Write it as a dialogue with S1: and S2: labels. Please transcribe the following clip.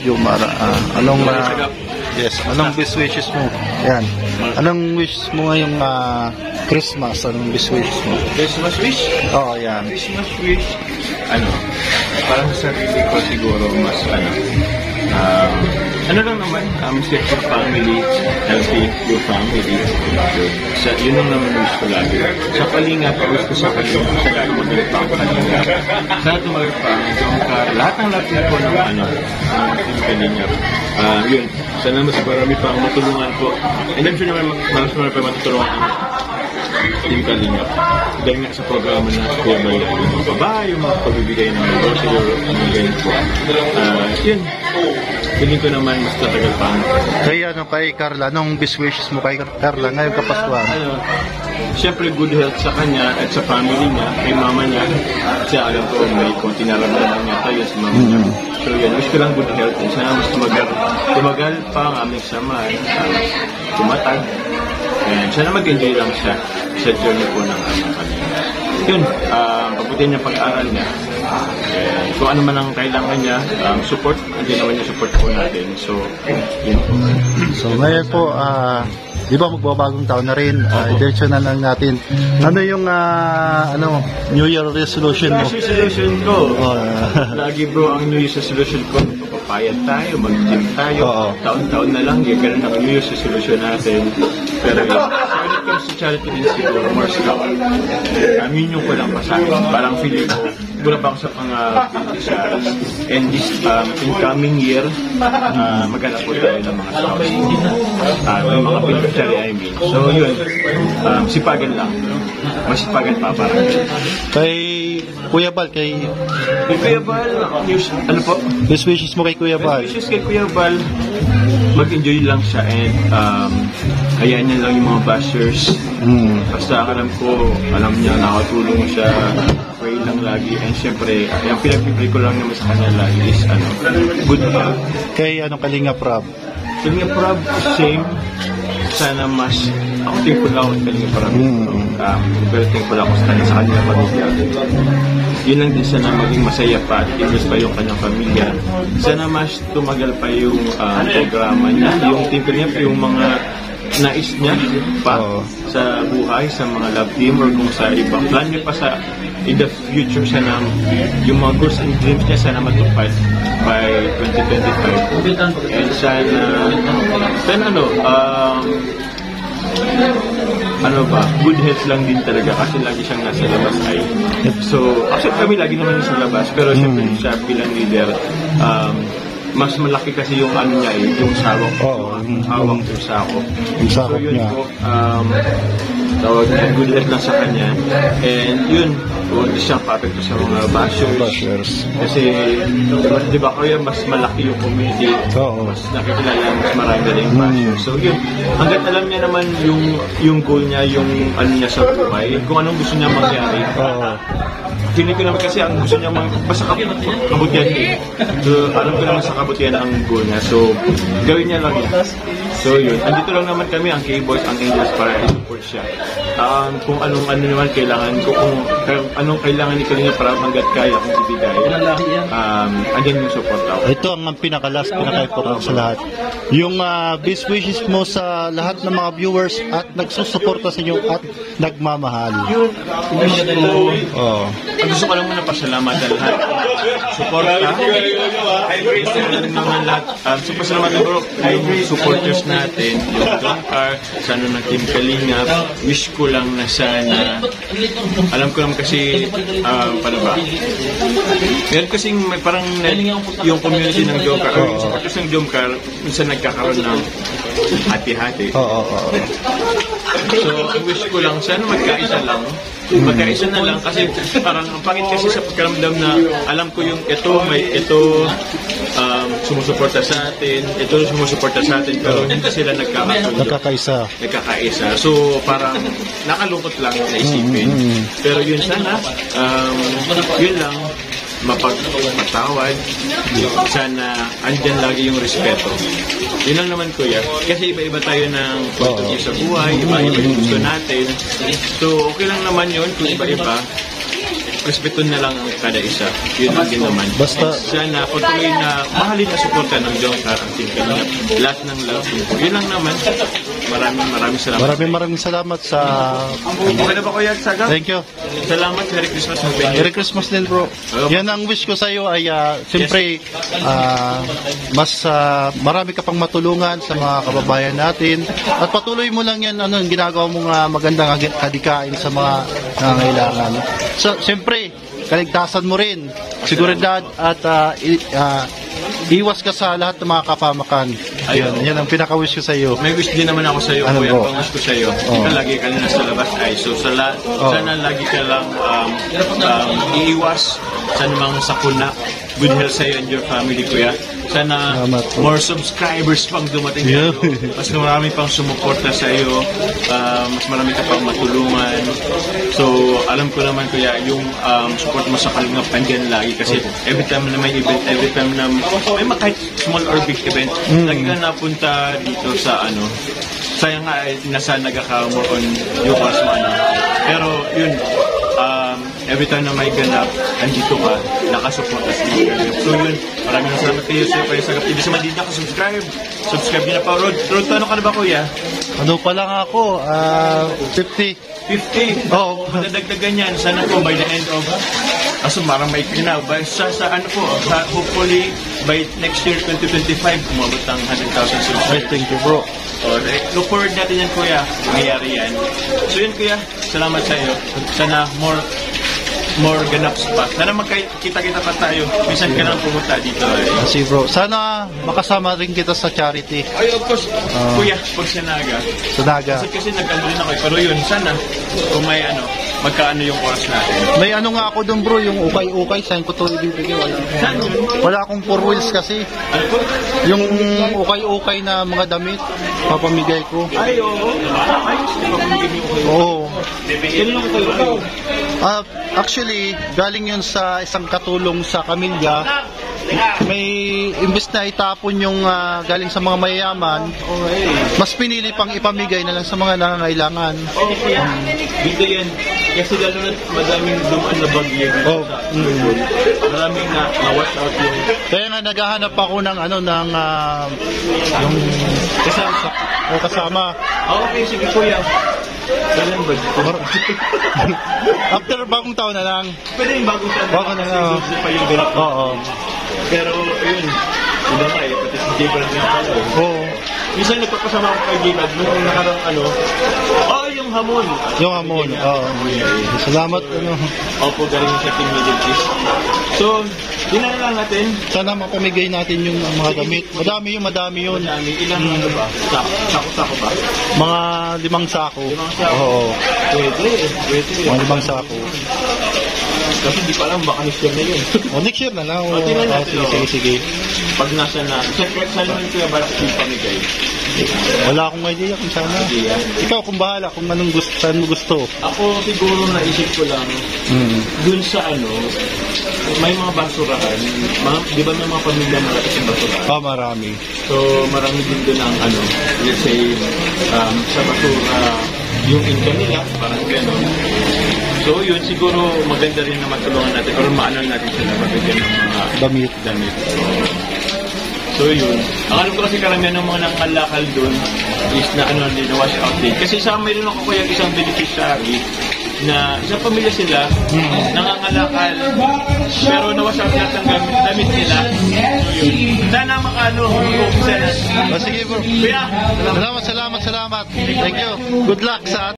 S1: Jomar, anong best wishes mo? Yan. Anong wishes mo ngayong Christmas? Anong best wishes mo?
S2: Christmas wish?
S1: Oo, yan.
S2: Christmas wish? Para sa sarili ko siguro mas lang naman, set your family, healthy your family. Yun lang naman wish ko lagi. Sa Kalingap, wish ko sa Kalingap, sa lagi magalit pa ang Kalingap. Sana tumagal pa ang Jomcar, lahat ng po ng Team Kalingap. Yun, sana mas marami pa ang matulungan po. And I'm sure naman mas marami pa matutulungan ang Team Kalingap. Dahil nga sa programa na Kuya Bal, yung mga babae, yung mga pagbibigay ng grocery or mga ganyan po. Yun. Feeling ko naman mas tatagal pa.
S1: Kay Carla, anong best wishes mo kay Carla ngayong Kapaskuhan?
S2: Siyempre good health sa kanya at sa family niya, kay mama niya. Kasi alam ko may konti na ramdaman niya tayo sa mama niya. So yan, wish ko lang good health. And sana mas tumagal pa ang aming samahan, tumatag. And sana mag-enjoy lang siya sa journey po ng aming kanina. Yun, pagbutihan niya pag-aaral niya. Kung ano man ang kailangan niya, support, hindi naman niya support po natin. So, yun.
S1: So, ngayon po, di ba magbabagong taon na rin? Diretso na lang natin. Ano yung New Year resolution mo?
S2: Resolution ko? Lagi bro, ang New Year resolution ko, papayat tayo, mag-gym tayo. Taon-taon na lang, ganun ang New Year resolution natin. Pero when it comes to charity din siguro, more scout. Yun ko lang pa sa akin. Parang feeling ko, wala pa ako sa pang-Philippines. And this incoming year, maghanap po tayo ng mga scouts. Ng mga beneficiary, I mean. So yun, sipagan lang. Masipagan pa parang.
S1: Kay Kuya Bal, kay
S2: Kuya Bal, ano po?
S1: Best wishes mo kay Kuya Bal?
S2: Best wishes kay Kuya Bal, mag-enjoy lang siya and hayaan niya lang yung mga bashers. Basta alam niya, nakatulong siya, pray lang lagi. And syempre, yung pinag-pray ko lang naman sa kanya lagi is good health.
S1: Kay Kalingap Rob?
S2: Kalingap Rob, same. Sana mas, ako thankful ako sa Kalingap Rob. Very thankful ako sa kanyang pamilya. Yun lang din sana maging masaya pa at imbes pa yung kanyang pamilya. Sana mas tumagal pa yung programa niya, yung Team Kalingap, yung mga nais niya pa sa buhay, sa mga love team or kung sa ibang plan niya pa sa in the future. Sana yung mga goals and dreams niya sana matupad by 2025. And sana good health lang din talaga kasi lagi siyang nasa labas ay. So, actually kami lagi naman nasa labas pero siyempre siya bilang leader, mas malaki kasi yung niya yung sawak. Hawak yung sako. So yun po, tawag na good health lang sa kanya. And yun, hindi siyang papekto sa mga bashers. Kasi, di ba kaya mas malaki yung community, mas nakikilala, mas marami na yung bashers. So yun, hanggat alam niya naman yung goal niya, yung niya sa buhay, kung anong gusto niya mangyari. Feeling ko naman kasi ang gusto niya basta kabutihan niya. So, alam ko naman sa kabutihan ang goal niya. So, gawin niya lang yan. So, yun. Andito lang naman kami, ang K-Boys, ang Angels, para i-support siya. Kung anong naman kailangan ko, kung anong kailangan ni Kalingap para hanggat kaya kung ibigay. Andyan yung support ako.
S1: Ito ang pinaka-important sa lahat. Yung best wishes mo sa lahat ng mga viewers at nagsusuporta sa inyo at nagmamahal.
S2: Yun, gusto ko lang muna pasalamatan lahat. Suporta. Naman lahat. Pasalamatan ko yung supporters natin, yung Jomcar, sana ng Team Kalingap. Wish ko lang na sana, alam ko naman kasi, paano ba? Meron kasing parang yung community ng Jomcar, yung supporters ng Jomcar, minsan nagkakaroon ng hati-hati. So, wish ko lang, sana magkaisa lang. Magkaisa na lang kasi parang ang pangit kasi sa pagkaramdam na alam ko yung ito sumusuporta sa atin, ito sumusuporta sa atin, pero hindi sila nagkakaisa. So parang nakalungkot lang na isipin. Pero yun sana, yun lang, mapagpatawad, sana andyan lagi yung respeto. Yun lang naman kuya, kasi iba-iba tayo ng pagtutuloy sa buhay, iba-iba yung gusto natin. So okay lang naman yun kung iba-iba. respeto na lang ang kada isa. Yun lang din naman.
S1: Basta-
S2: Sana patuloy na mahalin na suporta ng John Carr ang Team Kalingap. Lahat ng love team ko. Yun lang naman. Maraming salamat.
S1: Maraming salamat sa...
S2: Okay na ba Kuya Saga?
S1: Thank you.
S2: Salamat. Merry Christmas.
S1: Merry Christmas din, bro. Yan ang wish ko sa iyo ay siyempre mas marami ka pang matulungan sa mga kababayan natin at patuloy mo lang yan yung ginagawa mong magandang kadikain sa mga nangangailangan. So, siyempre, kaligtasan mo rin, seguridad at iwas ka sa lahat ng mga kapamakan. Yan ang pinaka-wish ko sa iyo.
S2: May wish din naman ako sa iyo,
S1: Ano
S2: Kuya.
S1: po?
S2: Pang-wish ko sa iyo. Ikaw lagi ka na nasa labas ay. So, sana lagi ka lang iiwas sa namang sakuna. Good health sa iyo and your family, Kuya. Sana
S1: Salamat po.
S2: more subscribers pang dumating
S1: Yeah.
S2: sa'yo. Mas marami pang sumuporta sa iyo. Mas marami ka pang matulungan. So, alam ko naman, Kuya, yung support mo sa Kalingap andyan lagi. Kasi every time na may event, every time na may kahit small or big event, lagi ka napunta dito sa sayang nga nasa nagaka-more on yung oras mo Pero yun, every time na may ganap, andito ka, nakasuporta sa iyo. So yun, maraming salamat kayo sa Kuya Sagap TV. Sa hindi subscribe nyo na pa. Road to ano ka na ba, Kuya?
S1: Ano pa lang ako, 50.
S2: 50.
S1: Oo.
S2: Madadagdagan yan. Sana po by the end of marang may na. Sa hopefully by next year 2025 umabot ang 100,000 subscribers.
S1: Thank you, bro.
S2: Alright. Look forward natin yan, Kuya. Mangyayari yan. So yun, Kuya. Salamat sa iyo. Sana more ganaps pa. Sana magkita-kita pa tayo. Minsan ka lang pumunta dito.
S1: Kasi bro, sana makasama rin kita sa charity
S2: Ay, of course. Kuya, pag sa Naga.
S1: sa Naga.
S2: Kasi nag-ano rin ako. Pero yun, sana kung may magkaano yung oras natin.
S1: May nga ako doon bro, yung ukay-ukay, saan ko to ibibigay?
S2: Saan yun?
S1: Wala akong 4 wheels kasi.
S2: Ano po?
S1: Yung ukay-ukay na mga damit, papamigay ko.
S2: Ay, oo. Ayos. Papamigay mo kayo.
S1: Oo.
S2: Yan lang kayo.
S1: Actually, galing yun sa isang katulong sa Kamilya. May imbes na itapon yung galing sa mga mayayaman, mas pinili pang ipamigay na lang sa mga nangangailangan.
S2: Okay. Dito yan. Kasi lalo na madaming dumaan na bagyo dito
S1: Oh,
S2: sa Luzon. Maraming na-wash out yung
S1: Kaya nga naghahanap ako ng yung kasama.
S2: Okay, sige Kuya. Kailan ba?
S1: After bagong taon na lang.
S2: Pwede yung bagong taon.
S1: Bago na lang.
S2: Kasi pa yung ganap.
S1: Oo.
S2: Pero, yun. Iba nga eh. Pati si J-Brad nga pala.
S1: Oo.
S2: Minsan nagpapasama ako kay J-Brad. Nung nakarang yung hamon.
S1: Yung amon. Oo. Salamat.
S2: Opo, galing sa Team Middle East. So, yun na lang natin.
S1: Sana mapamigay natin yung mga damit. Madami yun.
S2: Dami. Ilang ba? Sako-sako ba?
S1: Mga 5 sako.
S2: 5 sako.
S1: Oo.
S2: Pwede.
S1: Mga 5 sako.
S2: Kasi di pa alam, baka next year na yun.
S1: Next year na lang.
S2: Tingnan natin,
S1: Sige.
S2: Pag nasa na, saan naman Kuya Barak yung pamigay?
S1: Wala akong idea kung sana.
S2: Idea.
S1: Ikaw kung bahala kung saan mo gusto.
S2: Ako siguro naisip ko lang, dun sa may mga basurahan, di ba may mga pamilya malaki sa basurahan?
S1: Marami.
S2: So, marami din doon ang let's say, sa basura, yung income nila, parang gano'n. So, yun, siguro maganda rin na matulungan natin or maano natin sila mabigyan ng mga damit. So, yun. Ang alam ko kasi karamihan ng mga nakalakal doon is na wash out din. Kasi sa mayroon ako kuya isang beneficiary na isang pamilya sila, nangangalakal, pero na-wash out lahat ng damit nila. So, yun. Sana mag-umpisa na.
S1: Sige bro.
S2: Kuya,
S1: Salamat. Thank you. Good luck sa